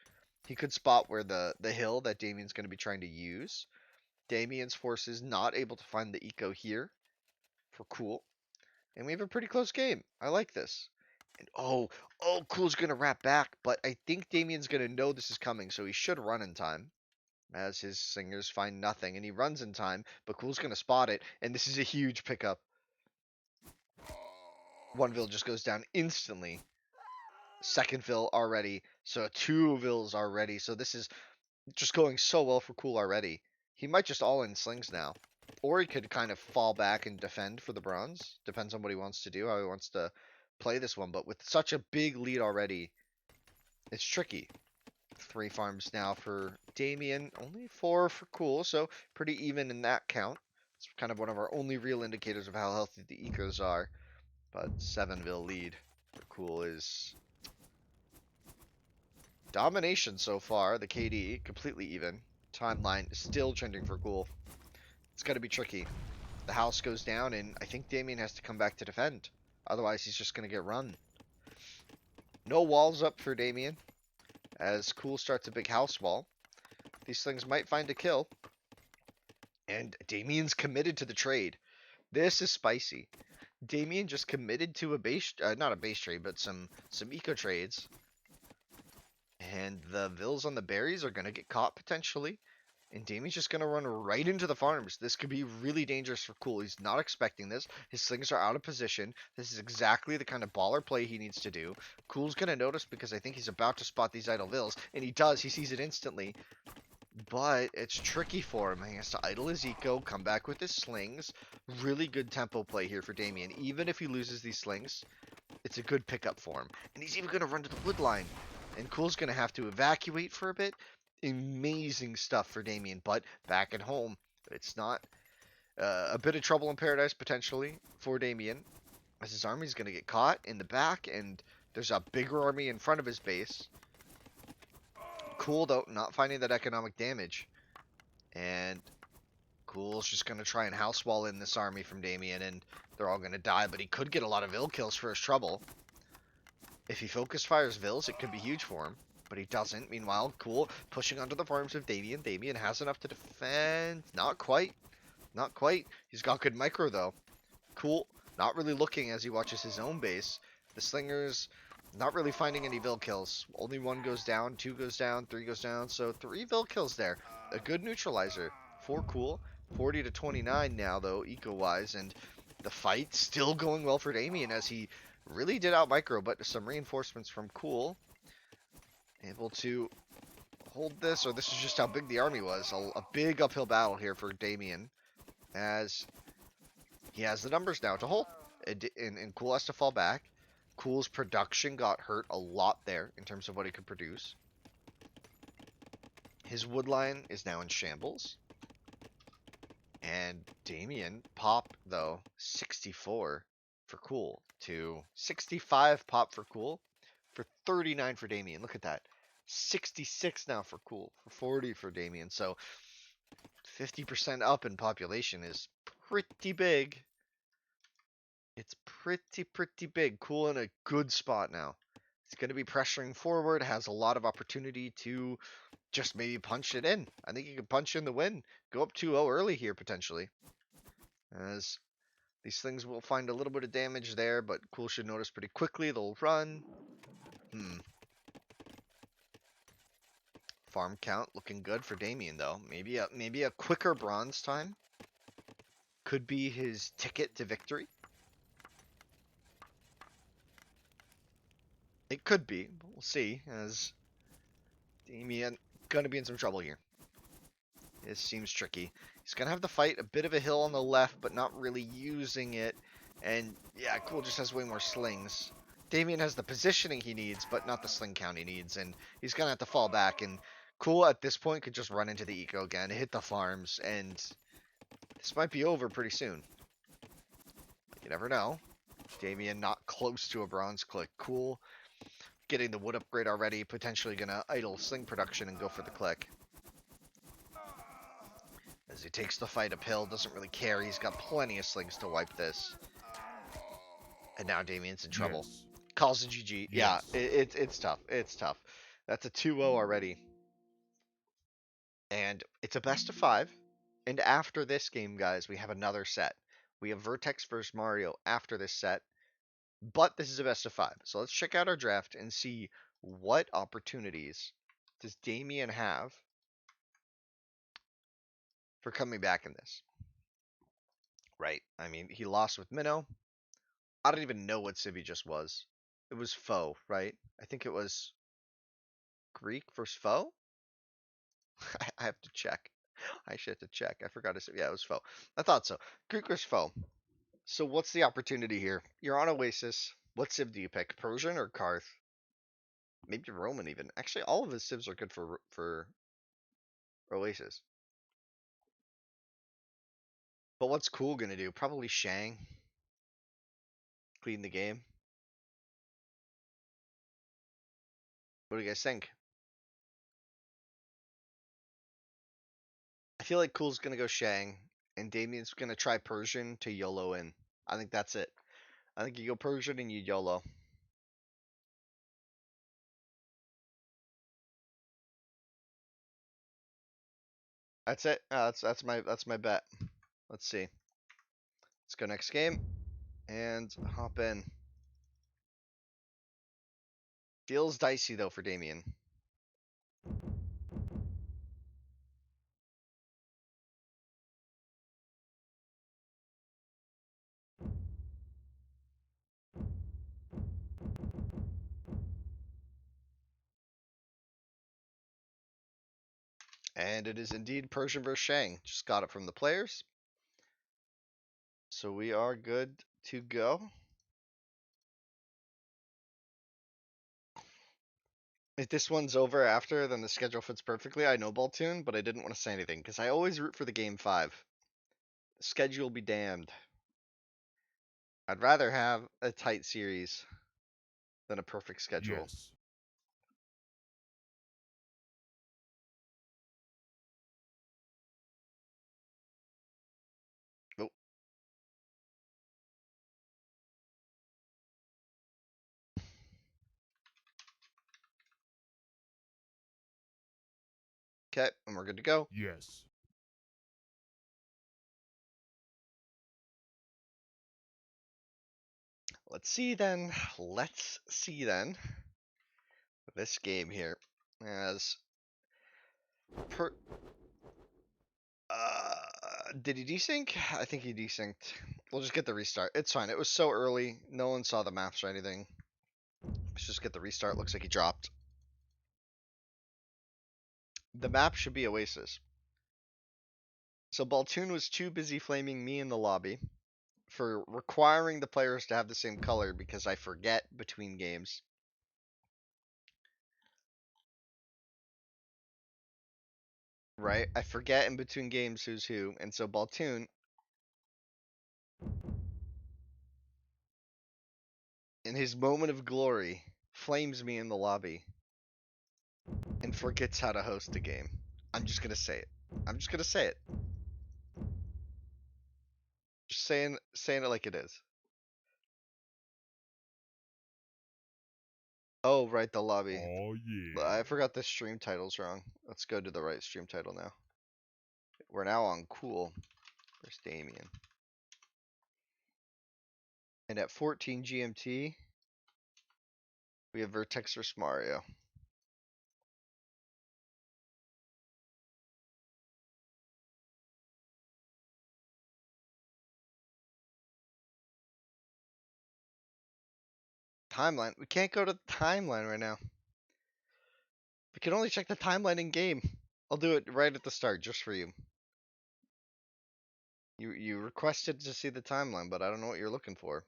He could spot where the hill that Damian's going to be trying to use. Damian's force is not able to find the eco here for CooL. And we have a pretty close game. I like this. And CooL's going to wrap back, but I think Damian's going to know this is coming, so he should run in time. As his slingers find nothing, and he runs in time, but CooL's going to spot it, and this is a huge pickup. 1 vil just goes down instantly. 2nd vil already, so 2 vils already. So this is just going so well for CooL already. He might just all in slings now, or he could kind of fall back and defend for the bronze. Depends on what he wants to do, how he wants to play this one. But with such a big lead already, it's tricky. 3 farms now for Damian, only 4 for CooL, so pretty even in that count. It's kind of one of our only real indicators of how healthy the ecos are. But 7 vil lead for CooL is domination so far. The KD completely even. Timeline still trending for CooL. It's going to be tricky. The house goes down, and I think Damian has to come back to defend. Otherwise, he's just going to get run. No walls up for Damian, as CooL starts a big house wall. These things might find a kill. And Damian's committed to the trade. This is spicy. Damian just committed to a base, not a base trade, but some eco trades. And the vils on the berries are going to get caught potentially. And Damian's just going to run right into the farms. This could be really dangerous for CooL. He's not expecting this. His slings are out of position. This is exactly the kind of baller play he needs to do. CooL's going to notice because I think he's about to spot these idle vils. And he does. He sees it instantly. But it's tricky for him. He has to idle his eco, come back with his slings. Really good tempo play here for Damian. Even if he loses these slings, it's a good pickup for him. And he's even going to run to the wood line. And CooL's going to have to evacuate for a bit. Amazing stuff for Damian, but back at home, it's not a bit of trouble in paradise potentially for Damian, as his army's going to get caught in the back, and there's a bigger army in front of his base. CooL, though, not finding that economic damage, and CooL's just going to try and house wall in this army from Damian, and they're all going to die, but he could get a lot of vil kills for his trouble. If he focus fires vils, it could be huge for him. but he doesn't. Meanwhile, CooL pushing onto the farms of Damian. Damian has enough to defend. Not quite. Not quite. He's got good micro, though. CooL not really looking as he watches his own base. The Slingers not really finding any Vil kills. Only one goes down, two goes down, three goes down. So 3 Vil kills there. A good neutralizer for CooL. 40 to 29 now, though, eco-wise. And the fight still going well for Damian as he really did out micro, but some reinforcements from CooL. Able to hold this, or this is just how big the army was. A big uphill battle here for Damian as he has the numbers now to hold. And CooL has to fall back. CooL's production got hurt a lot there in terms of what he could produce. His wood line is now in shambles. And Damian pop, though, 64 for CooL to 65 pop for CooL for 39 for Damian. Look at that. 66 now for CooL, for 40 for Damian. So 50% up in population is pretty big. It's pretty big. CooL in a good spot now. It's going to be pressuring forward, has a lot of opportunity to just maybe punch it in. I think he can punch in the win. Go up 2-0 early here, potentially. As these things will find a little bit of damage there, but CooL should notice pretty quickly. They'll run. Farm count looking good for Damian, though. Maybe a quicker bronze time could be his ticket to victory. It could be, but we'll see, as Damian gonna be in some trouble here. This seems tricky. He's gonna have to fight a bit of a hill on the left, but not really using it. And yeah, CooL just has way more slings. Damian has the positioning he needs, but not the sling count he needs, and he's gonna have to fall back. And CooL at this point could just run into the eco again, hit the farms, and this might be over pretty soon. You never know. Damian not close to a bronze click. CooL getting the wood upgrade already, potentially gonna idle sling production and go for the click. As he takes the fight uphill, doesn't really care. He's got plenty of slings to wipe this. And now Damian's in trouble. Yes. Calls a GG. Yes. Yeah, it's tough. It's tough. That's a 2-0 already. And it's a best of 5. And after this game, guys, we have another set. We have Vertex versus Mario after this set. But this is a best of 5. So let's check out our draft and see what opportunities does Damian have for coming back in this. Right. I mean, he lost with Minnow. I don't even know what civ he just was. It was foe, right? I think it was Greek versus foe. I have to check. I should have to check. I forgot to say. Yeah, it was foe. I thought so. Greek versus foe. So what's the opportunity here? You're on Oasis. What civ do you pick? Persian or Karth? Maybe Roman even. Actually, all of his civs are good for Oasis. But what's CooL gonna do? Probably Shang. Clean the game. What do you guys think? I feel like CooL's gonna go Shang, and Damian's gonna try Persian to YOLO in. I think that's it. I think you go Persian and you YOLO. That's it. That's my bet. Let's see. Let's go next game and hop in. Feels dicey though for Damian. And it is indeed Persian versus Shang. Just got it from the players. So we are good to go. If this one's over after, then the schedule fits perfectly. I know Baltoon, but I didn't want to say anything because I always root for the game 5. The schedule be damned. I'd rather have a tight series than a perfect schedule. Yes. Nope. Okay, and we're good to go. Yes. Let's see then. Let's see then. This game here as per. Did he desync? I think he desynced. We'll just get the restart. It's fine. It was so early. No one saw the maps or anything. Let's just get the restart. Looks like he dropped. The map should be Oasis. So Baltoon was too busy flaming me in the lobby for requiring the players to have the same color because I forget between games. Right? I forget in between games who's who. And so Baltoon, in his moment of glory, flames me in the lobby and forgets how to host a game. I'm just gonna say it. I'm just gonna say it. Just saying it like it is. Oh, right, the lobby. Oh yeah. I forgot the stream title's wrong. Let's go to the right stream title now. We're now on CooL. Where's Damian? And at 14 GMT, we have Vertex vs Mario. Timeline. We can't go to the timeline right now. We can only check the timeline in game. I'll do it right at the start, just for you. You requested to see the timeline, but I don't know what you're looking for.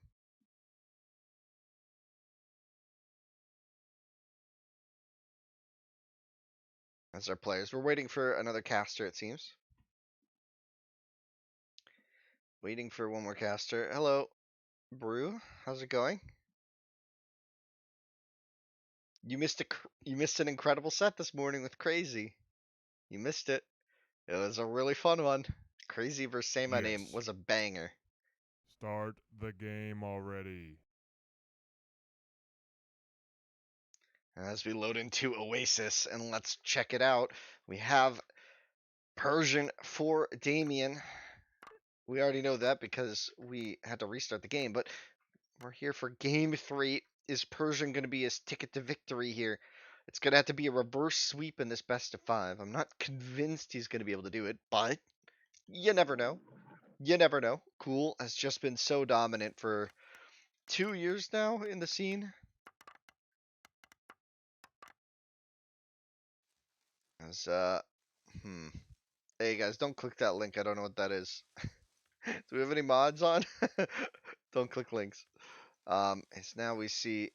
That's our players. We're waiting for another caster, it seems. Waiting for one more caster. Hello, Brew. How's it going? You missed an incredible set this morning with Crazy. You missed it. It was a really fun one. Crazy vs Say My Name Yes. was a banger. Start the game already. As we load into Oasis, and let's check it out. We have Persian for Damian. We already know that because we had to restart the game, but we're here for game 3. Is Persian going to be his ticket to victory here? It's going to have to be a reverse sweep in this best of 5. I'm not convinced he's going to be able to do it, but you never know. You never know. CooL has just been so dominant for 2 years now in the scene. As, Hey guys, don't click that link. I don't know what that is. Do we have any mods on? Don't click links. It's now we see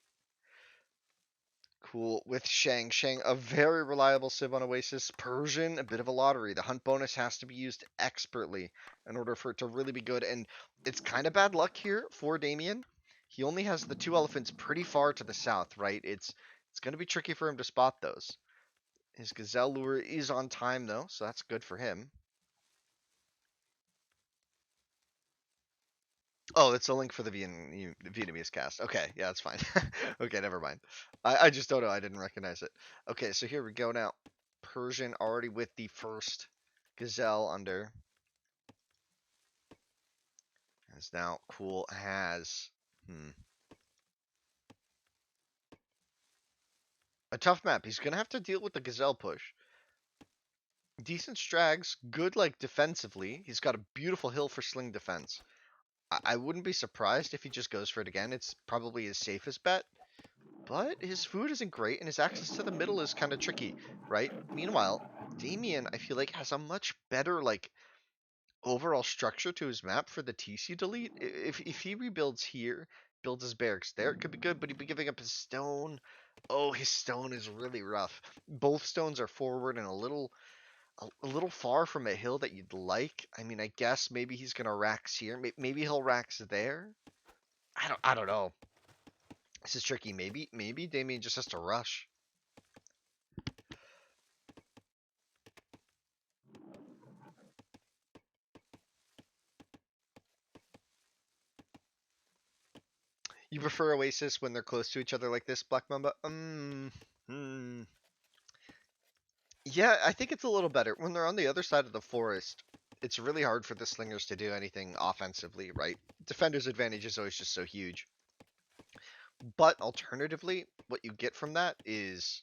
CooL with Shang. Shang, a very reliable civ on Oasis. Persian, a bit of a lottery. The hunt bonus has to be used expertly in order for it to really be good. And it's kind of bad luck here for Damian. He only has the 2 elephants pretty far to the south, right? It's going to be tricky for him to spot those. His gazelle lure is on time though, so that's good for him. Oh, it's a link for the Vietnamese cast. Okay, yeah, that's fine. Okay, never mind. I just don't know. I didn't recognize it. Okay, so here we go now. Persian already with the first gazelle under. As now CooL has a tough map. He's gonna have to deal with the gazelle push. Decent strags, good like defensively. He's got a beautiful hill for sling defense. I wouldn't be surprised if he just goes for it again. It's probably his safest bet. But his food isn't great, and his access to the middle is kind of tricky, right? Meanwhile, Damian, I feel like, has a much better, like, overall structure to his map for the TC delete. If he rebuilds here, builds his barracks there, it could be good, but he'd be giving up his stone. Oh, his stone is really rough. Both stones are forward and a little far from a hill that you'd like. I mean, I guess maybe he's gonna rax here. Maybe he'll rax there. I don't know. This is tricky. Maybe Damian just has to rush. You prefer Oasis when they're close to each other like this, Black Mamba? Yeah, I think it's a little better. When they're on the other side of the forest, it's really hard for the slingers to do anything offensively, right? Defender's advantage is always just so huge. But alternatively, what you get from that is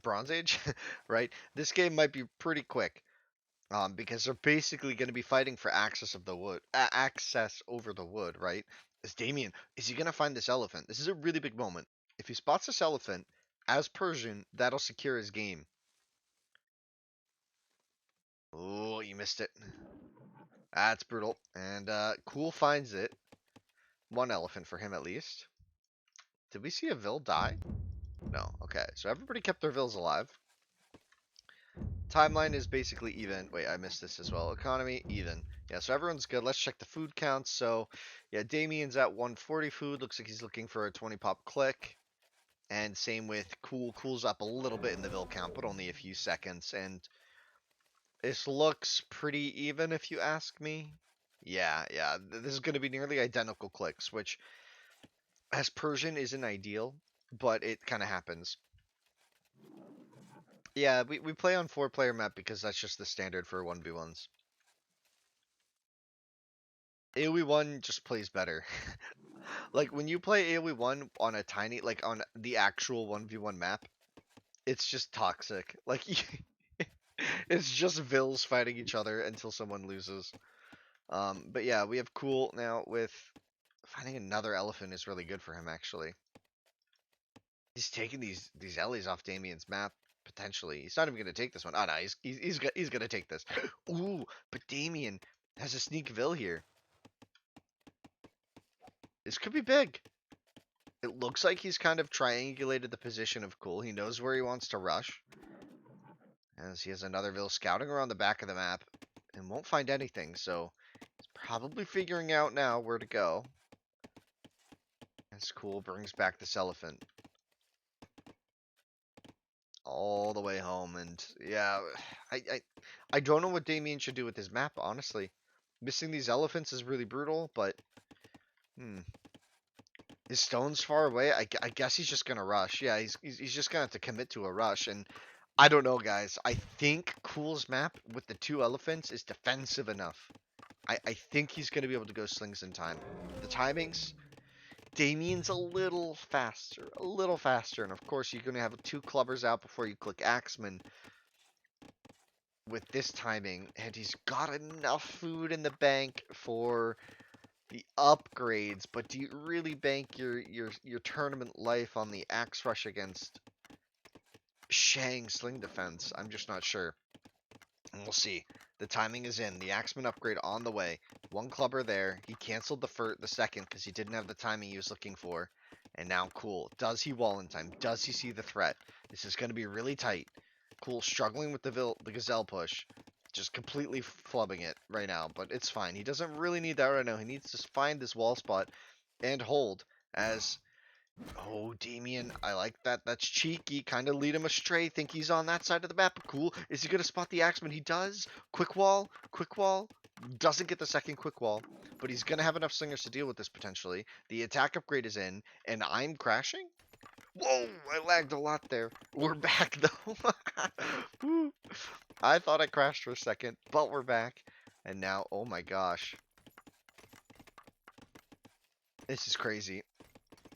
Bronze Age, right? This game might be pretty quick, because they're basically going to be fighting for access of the wood, access over the wood, right? Is Damian, is he going to find this elephant? This is a really big moment. If he spots this elephant as Persian, that'll secure his game. Oh, you missed it. That's brutal. And CooL finds it. One elephant for him at least. Did we see a Vil die? No. Okay, so everybody kept their Vils alive. Timeline is basically even. Wait, I missed this as well. Economy, even. Yeah, so everyone's good. Let's check the food counts. So, yeah, Damian's at 140 food. Looks like he's looking for a 20 pop click. And same with CooL. CooL's up a little bit in the Vil count, but only a few seconds. And this looks pretty even if you ask me. Yeah. This is going to be nearly identical clicks, which as Persian isn't ideal, but it kind of happens. Yeah, we play on 4-player map because that's just the standard for 1v1s. AoE1 just plays better. Like when you play AoE1 on a tiny, like on the actual 1v1 map, it's just toxic. Like it's just Vils fighting each other until someone loses. But yeah, we have CooL now with finding another elephant is really good for him actually. He's taking these Ellies off Damian's map potentially. He's not even gonna take this one. Oh no, he's gonna take this. Ooh, but Damian has a sneak Vil here. This could be big. It looks like he's kind of triangulated the position of CooL. He knows where he wants to rush. As he has another Vil scouting around the back of the map and won't find anything, so he's probably figuring out now where to go. As CooL brings back this elephant all the way home, and yeah, I, I, I don't know what Damian should do with his map, honestly. Missing these elephants is really brutal, but his stone's far away. I guess he's just gonna rush. Yeah, he's just gonna have to commit to a rush, and I don't know, guys. I think CooL's map with the two elephants is defensive enough. I think he's gonna be able to go slings in time. The timings, Damian's a little faster, and of course you're gonna have two clubbers out before you click Axeman with this timing, and he's got enough food in the bank for the upgrades, but do you really bank your tournament life on the axe rush against Shang sling defense? I'm just not sure. And we'll see. The timing is in. The Axeman upgrade on the way. One clubber there. He canceled the second because he didn't have the timing he was looking for. And now CooL. Does he wall in time? Does he see the threat? This is going to be really tight. CooL struggling with the Gazelle push. Just completely flubbing it right now. But it's fine. He doesn't really need that right now. He needs to find this wall spot and hold as oh, Damian, I like that. That's cheeky. Kind of lead him astray. Think he's on that side of the map. CooL. Is he going to spot the Axeman? He does. Quick wall. Quick wall. Doesn't get the second quick wall, but he's going to have enough slingers to deal with this potentially. The attack upgrade is in, and I'm crashing? Whoa, I lagged a lot there. We're back, though. I thought I crashed for a second, but we're back. And now, oh my gosh. This is crazy.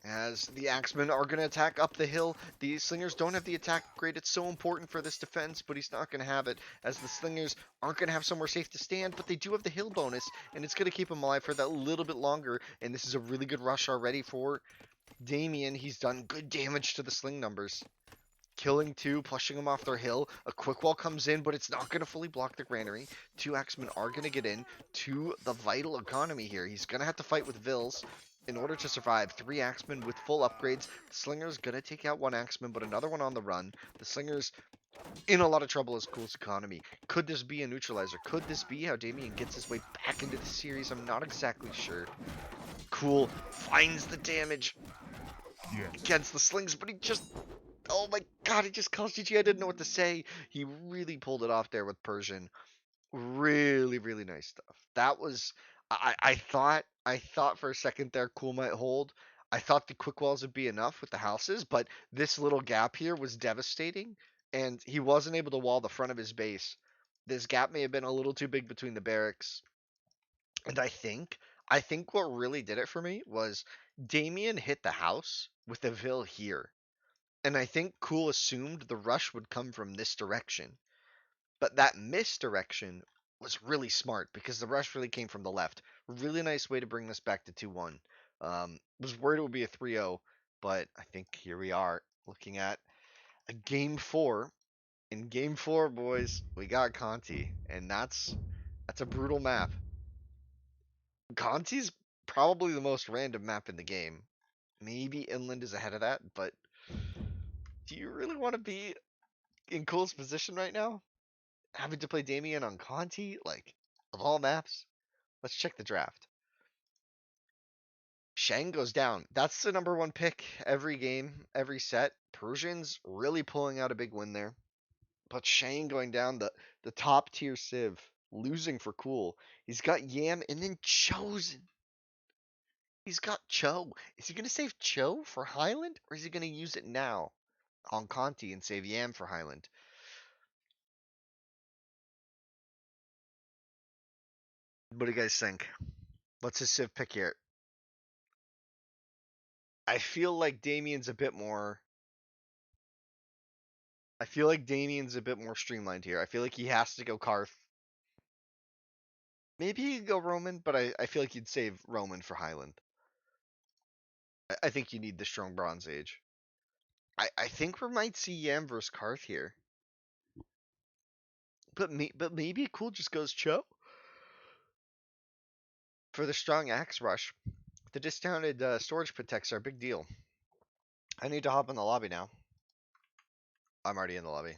As the Axemen are going to attack up the hill. The Slingers don't have the attack upgrade. It's so important for this defense, but he's not going to have it, as the Slingers aren't going to have somewhere safe to stand, but they do have the hill bonus, and it's going to keep him alive for that little bit longer, and this is a really good rush already for Damian. He's done good damage to the sling numbers. Killing two, pushing them off their hill. A quick wall comes in, but it's not going to fully block the granary. Two Axemen are going to get in to the vital economy here. He's going to have to fight with Vils in order to survive. Three Axemen with full upgrades. The Slinger's going to take out one Axeman, but another one on the run. The Slinger's in a lot of trouble as CooL's economy. Could this be a neutralizer? Could this be how Damian gets his way back into the series? I'm not exactly sure. CooL finds the damage against the slings, but he just oh my god, he just calls GG. I didn't know what to say. He really pulled it off there with Persian. Really, really nice stuff. That was I thought for a second there CooL might hold. I thought the quick walls would be enough with the houses, but this little gap here was devastating. and he wasn't able to wall the front of his base. This gap may have been a little too big between the barracks, and I think what really did it for me was Damian hit the house with the Vil here. And I think CooL assumed the rush would come from this direction. But that misdirection was really smart because the rush really came from the left. Really nice way to bring this back to 2-1. Was worried it would be a 3-0, but I think here we are looking at a game 4. In game 4, boys, we got Conti, and that's a brutal map. Conti's probably the most random map in the game. Maybe Inland is ahead of that, but do you really want to be in CooL's position right now? Having to play Damian on Conti, like, of all maps? Let's check the draft. Shang goes down. That's the number one pick every game, every set. Persian's really pulling out a big win there. But Shang going down, the top tier Civ, losing for CooL. He's got Yam and then Chosen. He's got Cho. Is he going to save Cho for Highland, or is he going to use it now on Conti and save Yam for Highland? What do you guys think? What's his Civ pick here? I feel like Damian's a bit more. I feel like Damian's a bit more streamlined here. I feel like he has to go Karth. Maybe he could go Roman, but I feel like he'd save Roman for Highland. I think you need the strong Bronze Age. I think we might see Yam versus Karth here. But maybe CooL just goes Cho for the strong axe rush. The discounted storage protects are a big deal. I need to hop in the lobby now. I'm already in the lobby.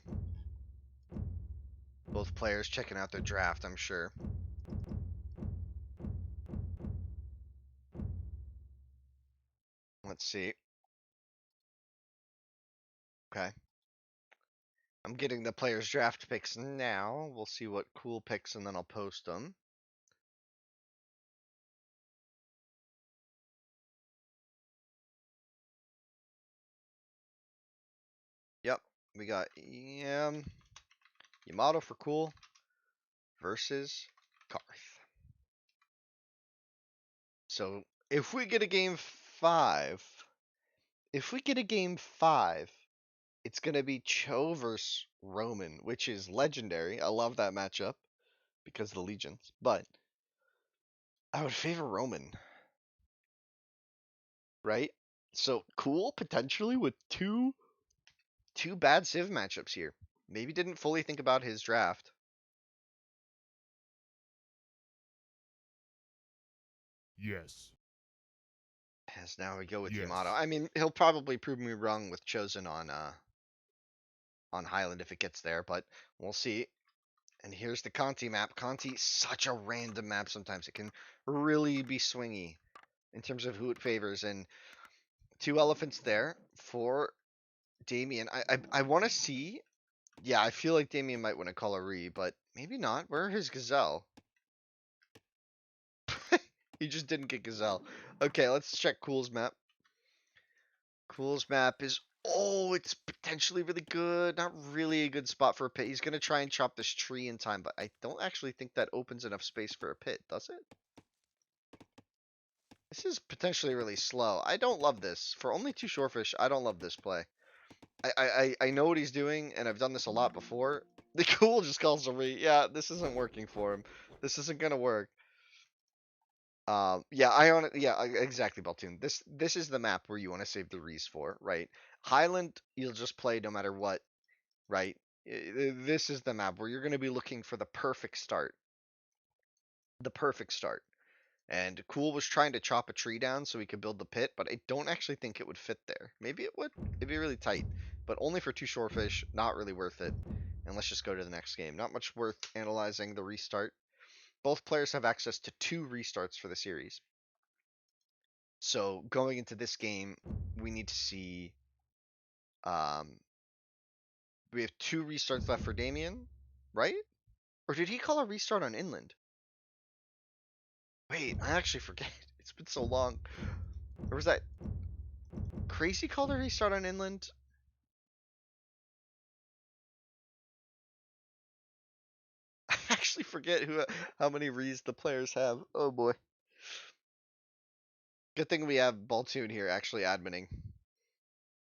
Both players checking out their draft, I'm sure. Let's see. Okay. I'm getting the players' draft picks now. We'll see what CooL picks and then I'll post them. Yep, we got Yamato for CooL versus Karth. So if we get a game 5, it's gonna be Cho versus Roman, which is legendary. I love that matchup because of the legions, but I would favor Roman, right? So CooL potentially with two bad Civ matchups here. Maybe didn't fully think about his draft. Yes. As now we go with Yamato. Yes. I mean, he'll probably prove me wrong with Chosen on Highland if it gets there, but we'll see. And here's the Conti map. Conti, such a random map sometimes. It can really be swingy in terms of who it favors. And 2 elephants there for Damian. I want to see. Yeah, I feel like Damian might win a Color, but maybe not. Where are his Gazelle? He just didn't get Gazelle. Okay, let's check CooL's map. CooL's map is, oh, it's potentially really good. Not really a good spot for a pit. He's going to try and chop this tree in time, but I don't actually think that opens enough space for a pit, does it? This is potentially really slow. I don't love this. For only 2 shorefish, I don't love this play. I know what he's doing, and I've done this a lot before. The CooL just calls for me. Yeah, this isn't working for him. This isn't going to work. Yeah, exactly, Baltoon. This is the map where you want to save the Reese for, right? Highland, you'll just play no matter what, right? This is the map where you're going to be looking for the perfect start. The perfect start. And CooL was trying to chop a tree down so he could build the pit, but I don't actually think it would fit there. Maybe it would. It'd be really tight, but only for 2 shorefish. Not really worth it. And let's just go to the next game. Not much worth analyzing the restart. Both players have access to 2 restarts for the series. So going into this game, we need to see. Um, we have 2 restarts left for Damian, right? Or did he call a restart on Inland? Wait, I actually forget. It's been so long. Or was that Crazy called a restart on Inland? actually forget how many rees the players have. Oh boy. Good thing we have Baltoon here actually adminning.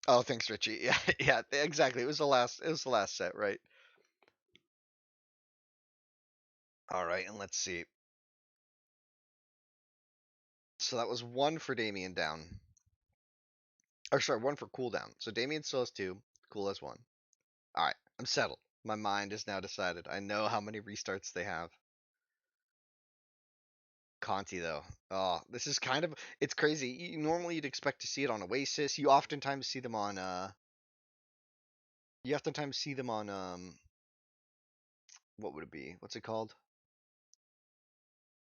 Oh, thanks, Richie. Yeah, yeah, exactly. It was the last set, right? All right, and let's see. So that was one for Damian down. Or sorry, one for CooL down. So Damian still has two. CooL has one. All right, I'm settled. My mind is now decided. I know how many restarts they have. Conti though. Oh, this is kind of it's crazy. Normally you'd expect to see it on Oasis. You oftentimes see them on what would it be? What's it called?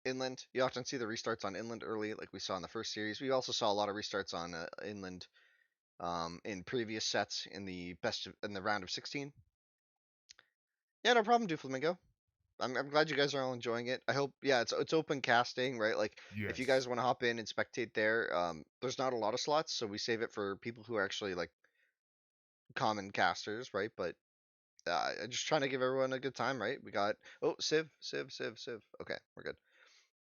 Inland. You often see the restarts on Inland early, like we saw in the first series. We also saw a lot of restarts on Inland in previous sets in the round of 16. Yeah, no problem, Duflamingo. I'm glad you guys are all enjoying it. I hope it's open casting, right? Like if you Yes. guys want to hop in and spectate there, there's not a lot of slots, so we save it for people who are actually like common casters, right? But I'm just trying to give everyone a good time, right? We got Civ. Okay, we're good.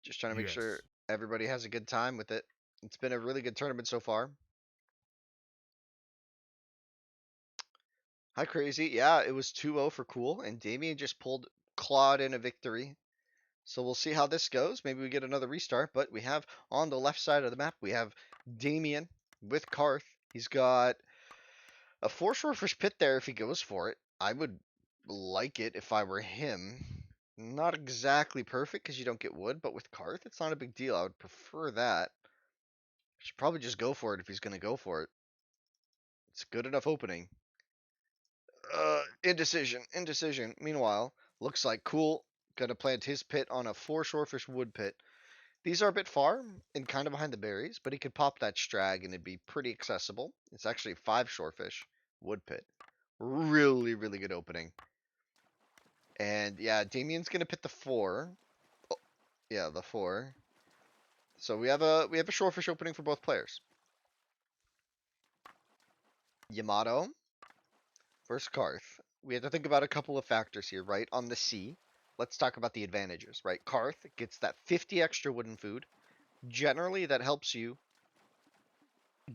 Just trying to make sure Yes. everybody has a good time with it. It's been a really good tournament so far. Hi, crazy. Yeah, it was 2-0 for CooL, and Damian just clawed in a victory. So we'll see how this goes. Maybe we get another restart, but we have on the left side of the map, we have Damian with Karth. He's got a foreshore fish pit there if he goes for it. I would like it if I were him. Not exactly perfect because you don't get wood, but with Karth, it's not a big deal. I would prefer that. Should probably just go for it if he's going to go for it. It's good enough opening. Indecision. Meanwhile, looks like CooL gonna plant his pit on a 4 shorefish wood pit. These are a bit far and kind of behind the berries, but he could pop that strag and it'd be pretty accessible. It's actually 5 shorefish wood pit. Really, really good opening. And yeah, Damian's gonna pit the 4. Oh, yeah, the 4. So we have a shorefish opening for both players. Yamato versus Karth. We have to think about a couple of factors here, right? On the sea, let's talk about the advantages, right? Karth gets that 50 extra wooden food. Generally, that helps you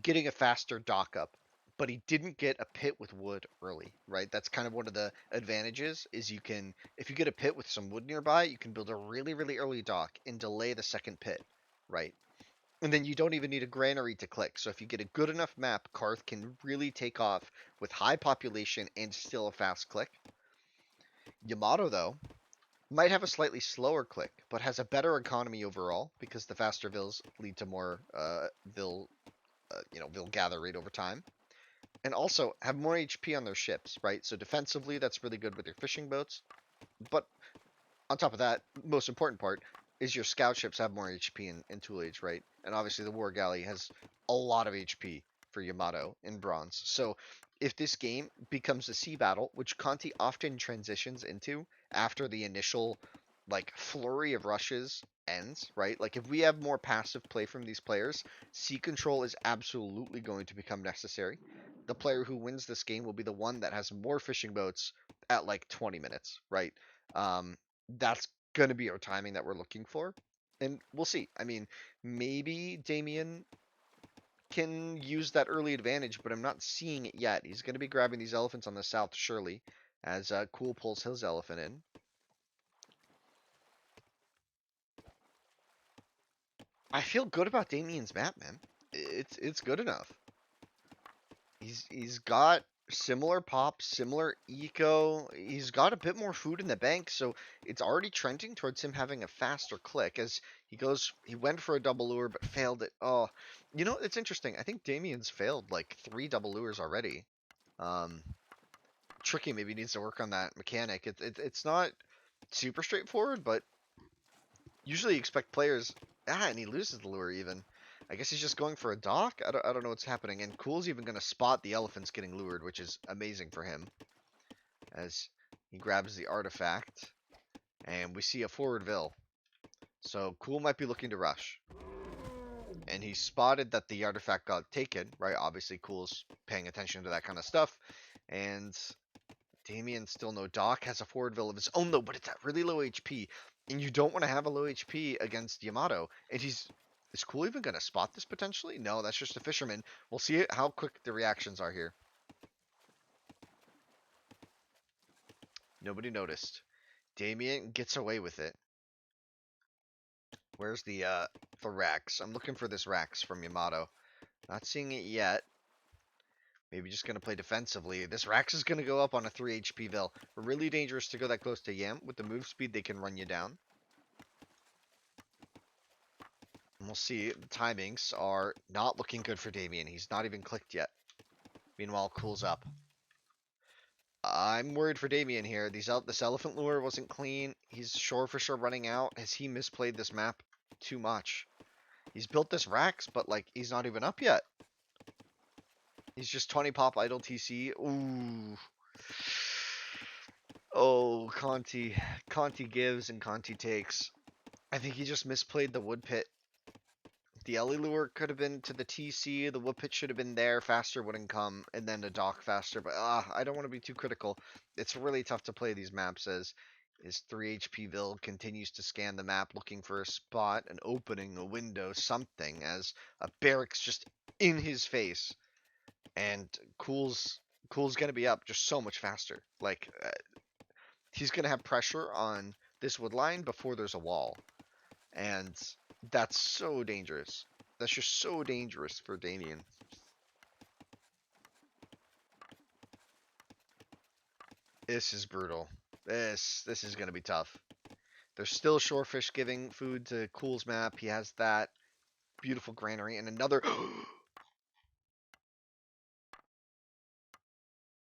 getting a faster dock up, but he didn't get a pit with wood early, right? That's kind of one of the advantages is if you get a pit with some wood nearby, you can build a really, really early dock and delay the second pit, right? And then you don't even need a granary to click. So if you get a good enough map, Karth can really take off with high population and still a fast click. Yamato, though, might have a slightly slower click, but has a better economy overall because the faster vills lead to more vill gather rate over time, and also have more HP on their ships, right? So defensively, that's really good with your fishing boats. But on top of that, most important part is your scout ships have more HP in Tool Age, right? And obviously the War Galley has a lot of HP for Yamato in Bronze. So if this game becomes a sea battle, which Conti often transitions into after the initial like flurry of rushes ends, right? Like if we have more passive play from these players, sea control is absolutely going to become necessary. The player who wins this game will be the one that has more fishing boats at like 20 minutes, right? That's going to be our timing that we're looking for. And we'll see. I mean, maybe Damian can use that early advantage, but I'm not seeing it yet. He's going to be grabbing these elephants on the south, surely, as CooL pulls his elephant in. I feel good about Damian's map, man. It's good enough. He's got similar pop, similar eco. He's got a bit more food in the bank, so it's already trending towards him having a faster click as he went for a double lure but failed it. Oh, it's interesting. I think Damian's failed like 3 double lures already. Um, Tricky maybe needs to work on that mechanic. It's not super straightforward, but usually you expect players and he loses the lure even. I guess he's just going for a dock. I don't know what's happening. And CooL's even going to spot the elephants getting lured, which is amazing for him. As he grabs the artifact, and we see a forward vill. So CooL might be looking to rush. And he spotted that the artifact got taken, right? Obviously, CooL's paying attention to that kind of stuff. And Damian still no Doc, has a forward will of his own though, but it's at really low HP. And you don't want to have a low HP against Yamato. And is CooL even gonna spot this potentially? No, that's just a fisherman. We'll see how quick the reactions are here. Nobody noticed. Damian gets away with it. Where's the Rex? I'm looking for this Rex from Yamato. Not seeing it yet. Maybe just going to play defensively. This Rax is going to go up on a 3 HP Vil. Really dangerous to go that close to Yam. With the move speed, they can run you down. And we'll see. The timings are not looking good for Damian. He's not even clicked yet. Meanwhile, CooL's up. I'm worried for Damian here. This elephant lure wasn't clean. He's sure for sure running out. Has he misplayed this map too much? He's built this Rax, but like he's not even up yet. He's just 20 pop idle TC. Ooh. Oh, Conti. Conti gives and Conti takes. I think he just misplayed the wood pit. The Ellie lure could have been to the TC. The wood pit should have been there. Faster wouldn't come. And then the dock faster. But I don't want to be too critical. It's really tough to play these maps as his 3 HP Vil continues to scan the map looking for a spot, an opening, a window, something as a barracks just in his face. And CooL's gonna be up just so much faster. Like he's going to have pressure on this wood line before there's a wall. And that's so dangerous. That's just so dangerous for Damian. This is brutal. This is going to be tough. There's still shorefish giving food to CooL's map. He has that beautiful granary and another.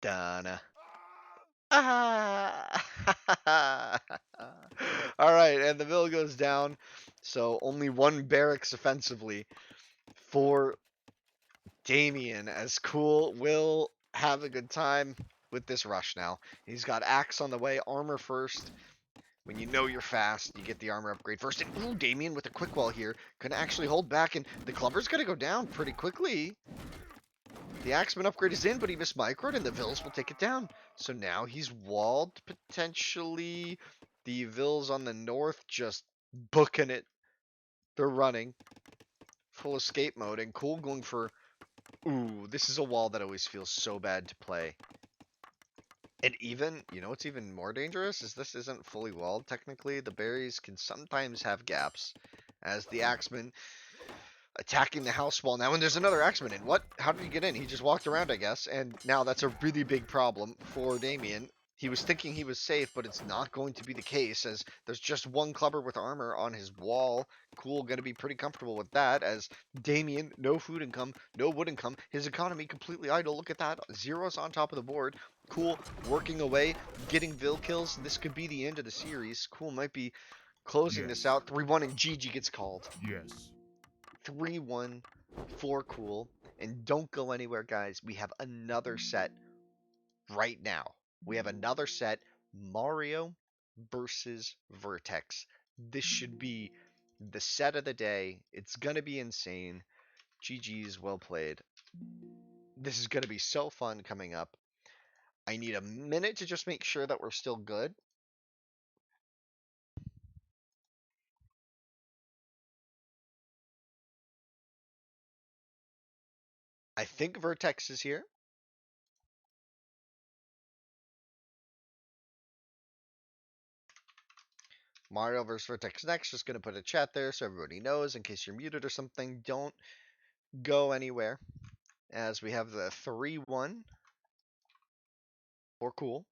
Donna. Ah! All right, and the mill goes down. So only one barracks offensively for Damian, as CooL will have a good time with this rush now. He's got axe on the way, armor first. When you know you're fast, you get the armor upgrade first. And ooh, Damian with a quick wall here. Gonna actually hold back, and the Clover's gonna go down pretty quickly. The Axeman upgrade is in, but he missed microed, and the Vils will take it down. So now he's walled, potentially. The Vils on the north just booking it. They're running. Full escape mode, and CooL going for... Ooh, this is a wall that always feels so bad to play. And even, you know what's even more dangerous? Is this isn't fully walled, technically. The berries can sometimes have gaps. As the Axeman attacking the house wall now, and there's another Axeman in. What? How did he get in? He just walked around, I guess, and now that's a really big problem for Damian. He was thinking he was safe, but it's not going to be the case, as there's just one clubber with armor on his wall. CooL going to be pretty comfortable with that, as Damian, no food income, no wood income, his economy completely idle. Look at that, zeros on top of the board. CooL working away, getting Vil kills. This could be the end of the series. CooL might be closing this out. 3-1, and GG gets called. Yes. 3-1 for CooL. And don't go anywhere, guys. We have another set right now. We have another set, Mario versus Vertex. This should be the set of the day. It's going to be insane. GG's, well played. This is going to be so fun coming up. I need a minute to just make sure that we're still good. I think Vertex is here. Mario versus Vertex next. Just going to put a chat there so everybody knows in case you're muted or something. Don't go anywhere, as we have the 3-1 for CooL.